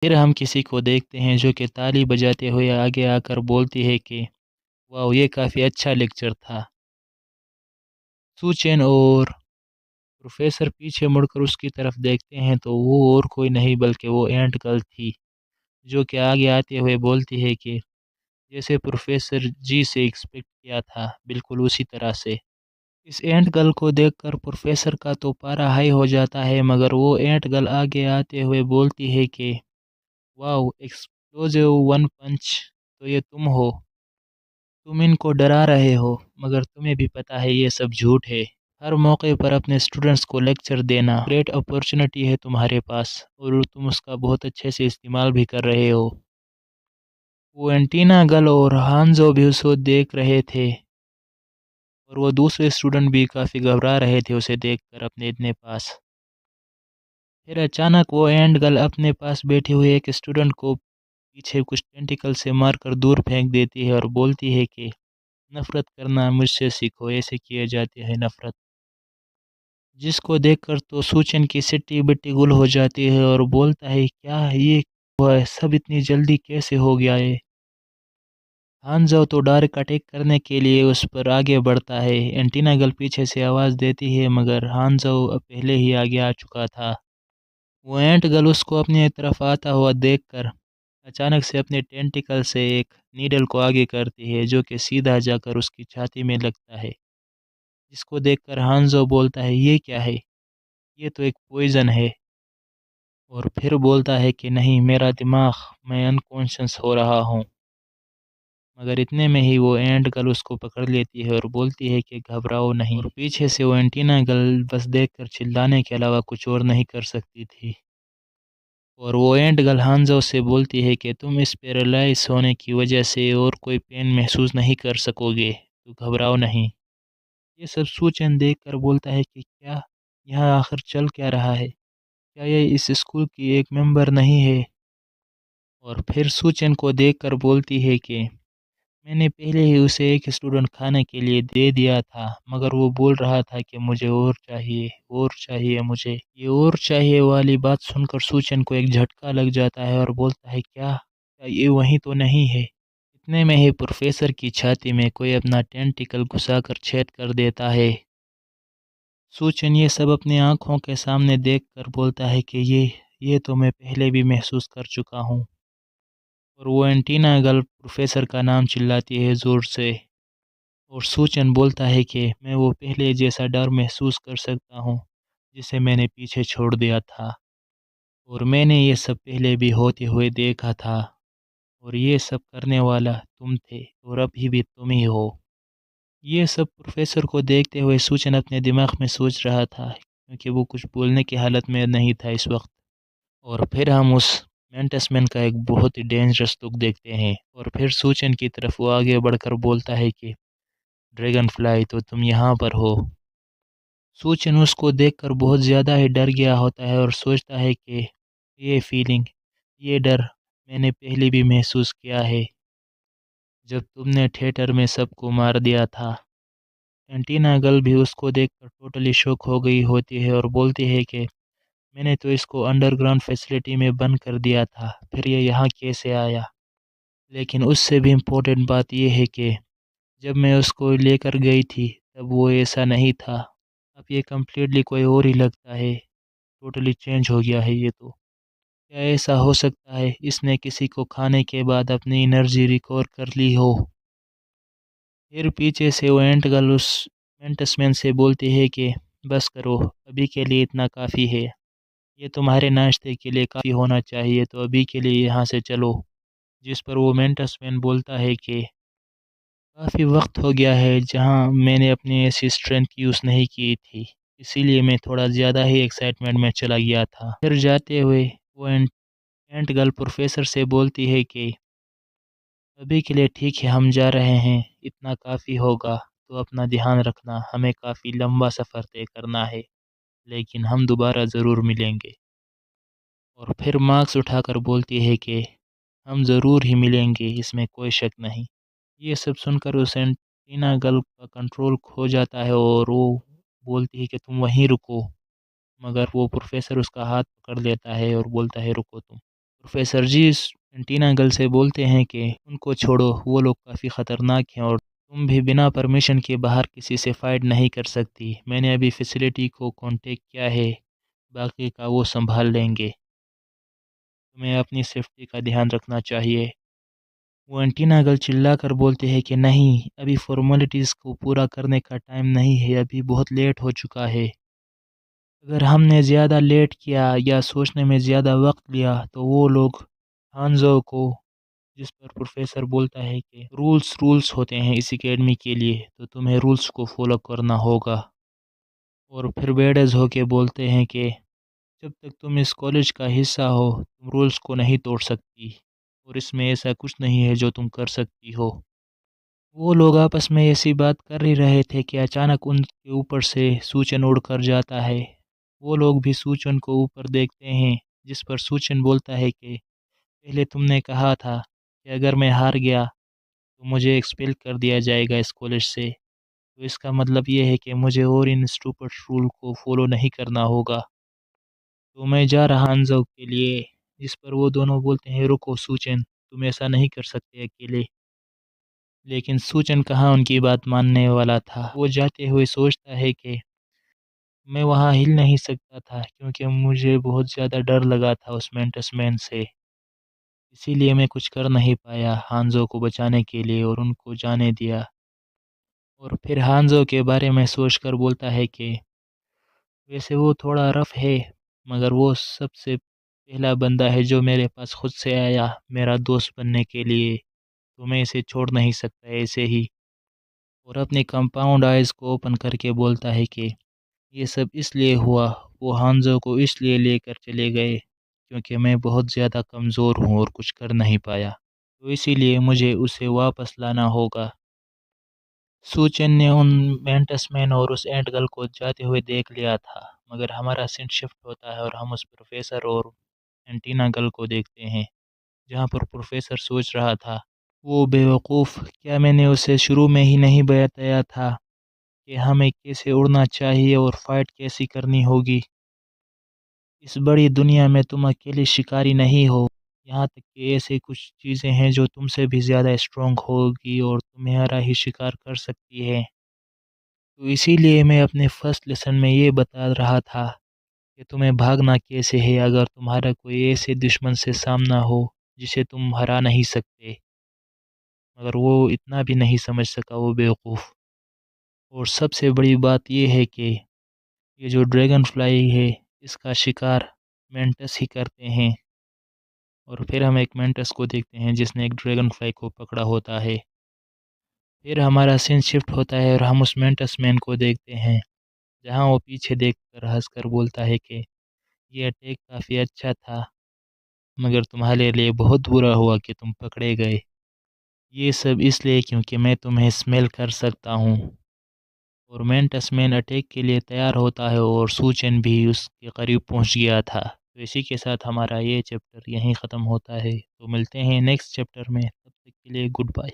پھر ہم کسی کو دیکھتے ہیں جو کہ تالی بجاتے ہوئے آگے آ کر بولتی ہے کہ واو یہ کافی اچھا لیکچر تھا۔ سوچین اور پروفیسر پیچھے مڑ کر اس کی طرف دیکھتے ہیں تو وہ اور کوئی نہیں بلکہ وہ اینٹ گرل تھی، جو کہ آگے آتے ہوئے بولتی ہے کہ جیسے پروفیسر جی سے ایکسپیکٹ کیا تھا بالکل اسی طرح سے۔ اس اینٹ گرل کو دیکھ کر پروفیسر کا تو پارا ہائی ہو جاتا ہے، مگر وہ اینٹ گرل آگے آتے ہوئے بولتی ہے کہ واو ایکسپلوزیو ون پنچ، تو یہ تم ہو، تم ان کو ڈرا رہے ہو، مگر تمہیں بھی پتہ ہے یہ سب جھوٹ ہے۔ ہر موقع پر اپنے اسٹوڈنٹس کو لیکچر دینا گریٹ اپورچونٹی ہے تمہارے پاس، اور تم اس کا بہت اچھے سے استعمال بھی کر رہے ہو۔ وہ اینٹینا گل اور ہانزو بھی اسے دیکھ رہے تھے، اور وہ دوسرے اسٹوڈنٹ بھی کافی گھبرا رہے تھے اسے دیکھ کر اپنے اتنے پاس۔ پھر اچانک وہ اینٹ گرل اپنے پاس بیٹھے ہوئے ایک اسٹوڈنٹ کو پیچھے کچھ ٹینٹیکل سے مار کر دور پھینک دیتی ہے اور بولتی ہے کہ نفرت کرنا مجھ سے سیکھو، ایسے کیے جاتے ہیں نفرت۔ جس کو دیکھ کر تو سوچن کی سٹی بٹی گل ہو جاتی ہے اور بولتا ہے کیا یہ ہوا ہے، سب اتنی جلدی کیسے ہو گیا ہے۔ ہانزو تو ڈارک اٹیک کرنے کے لیے اس پر آگے بڑھتا ہے۔ اینٹینا گل پیچھے سے آواز دیتی ہے مگر ہانزو پہلے ہی آگے آ چکا تھا۔ وہ اینٹ گرل اس کو اپنی طرف آتا ہوا دیکھ کر اچانک سے اپنے ٹینٹیکل سے ایک نیڈل کو آگے کرتی ہے جو کہ سیدھا جا کر اس کی چھاتی میں لگتا ہے، جس کو دیکھ کر ہانزو بولتا ہے یہ کیا ہے، یہ تو ایک پوائزن ہے، اور پھر بولتا ہے کہ نہیں میرا دماغ، میں انکانشس ہو رہا ہوں۔ مگر اتنے میں ہی وہ اینٹ گرل اس کو پکڑ لیتی ہے اور بولتی ہے کہ گھبراؤ نہیں، اور پیچھے سے وہ اینٹینا گرل بس دیکھ کر چلانے کے علاوہ کچھ اور نہیں کر سکتی تھی۔ اور وہ اینٹ گرل ہانزو سے بولتی ہے کہ تم اس پیرالائز ہونے کی وجہ سے اور کوئی پین محسوس نہیں کر سکو گے، تو گھبراؤ نہیں۔ یہ سب سوچن دیکھ کر بولتا ہے کہ کیا یہاں آخر چل کیا رہا ہے، کیا یہ اس اسکول کی ایک ممبر نہیں ہے؟ اور پھر سوچن کو دیکھ کر بولتی ہے کہ میں نے پہلے ہی اسے ایک اسٹوڈنٹ کھانے کے لیے دے دیا تھا، مگر وہ بول رہا تھا کہ مجھے اور چاہیے مجھے۔ یہ اور چاہیے والی بات سن کر سوچن کو ایک جھٹکا لگ جاتا ہے اور بولتا ہے کیا یہ وہی تو نہیں ہے؟ اتنے میں ہی پروفیسر کی چھاتی میں کوئی اپنا ٹینٹیکل گھسا کر چھید کر دیتا ہے۔ سوچن یہ سب اپنی آنکھوں کے سامنے دیکھ کر بولتا ہے کہ یہ تو میں پہلے بھی محسوس کر چکا ہوں، اور وہ اینٹینا گرل پروفیسر کا نام چلاتی ہے زور سے، اور سوچن بولتا ہے کہ میں وہ پہلے جیسا ڈر محسوس کر سکتا ہوں جسے میں نے پیچھے چھوڑ دیا تھا، اور میں نے یہ سب پہلے بھی ہوتے ہوئے دیکھا تھا، اور یہ سب کرنے والا تم تھے اور ابھی بھی تم ہی ہو۔ یہ سب پروفیسر کو دیکھتے ہوئے سوچن اپنے دماغ میں سوچ رہا تھا کیونکہ وہ کچھ بولنے کی حالت میں نہیں تھا اس وقت۔ اور پھر ہم اس مینٹس مین کا ایک بہت ہی ڈینجرس لک دیکھتے ہیں، اور پھر سوچن کی طرف وہ آگے بڑھ کر بولتا ہے کہ ڈریگن فلائی تو تم یہاں پر ہو۔ سوچن اس کو دیکھ کر بہت زیادہ ہی ڈر گیا ہوتا ہے اور سوچتا ہے کہ یہ فیلنگ، یہ ڈر میں نے پہلے بھی محسوس کیا ہے جب تم نے تھیٹر میں سب کو مار دیا تھا۔ اینٹینا گرل بھی اس کو دیکھ کر ٹوٹلی شوک ہو گئی ہوتی ہے اور بولتی ہے کہ میں نے تو اس کو انڈر گراؤنڈ فیسلٹی میں بند کر دیا تھا، پھر یہ یہاں کیسے آیا؟ لیکن اس سے بھی امپورٹنٹ بات یہ ہے کہ جب میں اس کو لے کر گئی تھی تب وہ ایسا نہیں تھا، اب یہ کمپلیٹلی کوئی اور ہی لگتا ہے، ٹوٹلی چینج ہو گیا ہے۔ یہ تو کیا ایسا ہو سکتا ہے اس نے کسی کو کھانے کے بعد اپنی انرجی ریکور کر لی ہو؟ پھر پیچھے سے وہ اینٹ گرل اس مینٹس مین سے بولتی ہے کہ بس کرو، ابھی کے لیے اتنا کافی ہے، یہ تمہارے ناشتے کے لیے کافی ہونا چاہیے، تو ابھی کے لیے یہاں سے چلو۔ جس پر وہ مینٹس مین بولتا ہے کہ کافی وقت ہو گیا ہے جہاں میں نے اپنی ایسی اسٹرینتھ یوز نہیں کی تھی، اسی لیے میں تھوڑا زیادہ ہی ایکسائٹمنٹ میں چلا گیا تھا۔ پھر جاتے ہوئے وہ اینٹ گرل پروفیسر سے بولتی ہے کہ ابھی کے لیے ٹھیک ہے ہم جا رہے ہیں، اتنا کافی ہوگا، تو اپنا دھیان رکھنا، ہمیں کافی لمبا سفر طے کرنا ہے، لیکن ہم دوبارہ ضرور ملیں گے۔ اور پھر مارکس اٹھا کر بولتی ہے کہ ہم ضرور ہی ملیں گے، اس میں کوئی شک نہیں۔ یہ سب سن کر اس اینٹینا گرل کا کنٹرول کھو جاتا ہے اور وہ بولتی ہے کہ تم وہیں رکو، مگر وہ پروفیسر اس کا ہاتھ پکڑ لیتا ہے اور بولتا ہے رکو تم۔ پروفیسر جی اس اینٹینا گرل سے بولتے ہیں کہ ان کو چھوڑو، وہ لوگ کافی خطرناک ہیں اور تم بھی بنا پرمیشن کے باہر کسی سے فائٹ نہیں کر سکتی۔ میں نے ابھی فیسلٹی کو کانٹیکٹ کیا ہے، باقی کا وہ سنبھال لیں گے، تمہیں اپنی سیفٹی کا دھیان رکھنا چاہیے۔ وہ اینٹینا گرل چلا کر بولتے ہیں کہ نہیں، ابھی فارمیلٹیز کو پورا کرنے کا ٹائم نہیں ہے، ابھی بہت لیٹ ہو چکا ہے۔ اگر ہم نے زیادہ لیٹ کیا یا سوچنے میں زیادہ وقت لیا تو وہ لوگ ہانزو کو، جس پر پروفیسر بولتا ہے کہ رولز ہوتے ہیں اس اکیڈمی کے لیے، تو تمہیں رولز کو فالو کرنا ہوگا۔ اور پھر بیڈز ہو کے بولتے ہیں کہ جب تک تم اس کالج کا حصہ ہو تم رولز کو نہیں توڑ سکتی، اور اس میں ایسا کچھ نہیں ہے جو تم کر سکتی ہو۔ وہ لوگ آپس میں ایسی بات کر ہی رہے تھے کہ اچانک ان کے اوپر سے سوچن اڑ کر جاتا ہے۔ وہ لوگ بھی سوچن کو اوپر دیکھتے ہیں، جس پر سوچن بولتا ہے کہ پہلے تم نے کہا تھا کہ اگر میں ہار گیا تو مجھے ایکسپیل کر دیا جائے گا اس کالج سے، تو اس کا مطلب یہ ہے کہ مجھے اور ان اسٹوپٹ رول کو فالو نہیں کرنا ہوگا، تو میں جا رہا انزو کے لیے۔ جس پر وہ دونوں بولتے ہیں رکو سوچن، تم ایسا نہیں کر سکتے اکیلے۔ لیکن سوچن کہاں ان کی بات ماننے والا تھا، وہ جاتے ہوئے سوچتا ہے کہ میں وہاں ہل نہیں سکتا تھا کیونکہ مجھے بہت زیادہ ڈر لگا تھا اس مینٹس مین سے، اسی لیے میں کچھ کر نہیں پایا ہانزو کو بچانے کے لیے اور ان کو جانے دیا۔ اور پھر ہانزو کے بارے میں سوچ کر بولتا ہے کہ ویسے وہ تھوڑا رف ہے، مگر وہ سب سے پہلا بندہ ہے جو میرے پاس خود سے آیا میرا دوست بننے کے لیے، تو میں اسے چھوڑ نہیں سکتا ایسے ہی۔ اور اپنے کمپاؤنڈ آئیز کو اوپن کر کے بولتا ہے کہ یہ سب اس لیے ہوا، وہ ہانزو کو اس لیے لے کر چلے گئے کیونکہ میں بہت زیادہ کمزور ہوں اور کچھ کر نہیں پایا، تو اسی لیے مجھے اسے واپس لانا ہوگا۔ سوچن نے ان مینٹس مین اور اس اینٹ گرل کو جاتے ہوئے دیکھ لیا تھا، مگر ہمارا سین شفٹ ہوتا ہے اور ہم اس پروفیسر اور اینٹینا گرل کو دیکھتے ہیں جہاں پر پروفیسر سوچ رہا تھا وہ بیوقوف، کیا میں نے اسے شروع میں ہی نہیں بتایا تھا کہ ہمیں کیسے اڑنا چاہیے اور فائٹ کیسی کرنی ہوگی؟ اس بڑی دنیا میں تم اکیلے شکاری نہیں ہو، یہاں تک کہ ایسے کچھ چیزیں ہیں جو تم سے بھی زیادہ اسٹرانگ ہوگی اور تمہارا ہی شکار کر سکتی ہے۔ تو اسی لیے میں اپنے فرسٹ لیسن میں یہ بتا رہا تھا کہ تمہیں بھاگنا کیسے ہے اگر تمہارا کوئی ایسے دشمن سے سامنا ہو جسے تم ہرا نہیں سکتے، مگر وہ اتنا بھی نہیں سمجھ سکا وہ بیوقوف۔ اور سب سے بڑی بات یہ ہے کہ یہ جو ڈریگن فلائی ہے اس کا شکار مینٹس ہی کرتے ہیں، اور پھر ہم ایک مینٹس کو دیکھتے ہیں جس نے ایک ڈریگن فلائی کو پکڑا ہوتا ہے۔ پھر ہمارا سین شفٹ ہوتا ہے اور ہم اس مینٹس مین کو دیکھتے ہیں جہاں وہ پیچھے دیکھ کر ہنس کر بولتا ہے کہ یہ اٹیک کافی اچھا تھا، مگر تمہارے لیے بہت برا ہوا کہ تم پکڑے گئے، یہ سب اس لیے کیونکہ میں تمہیں اسمیل کر سکتا ہوں۔ اور مینٹس مین اٹیک کے لیے تیار ہوتا ہے اور سوچن بھی اس کے قریب پہنچ گیا تھا۔ تو اسی کے ساتھ ہمارا یہ چیپٹر یہیں ختم ہوتا ہے، تو ملتے ہیں نیکسٹ چیپٹر میں، تب تک کے لیے گڈ بائے۔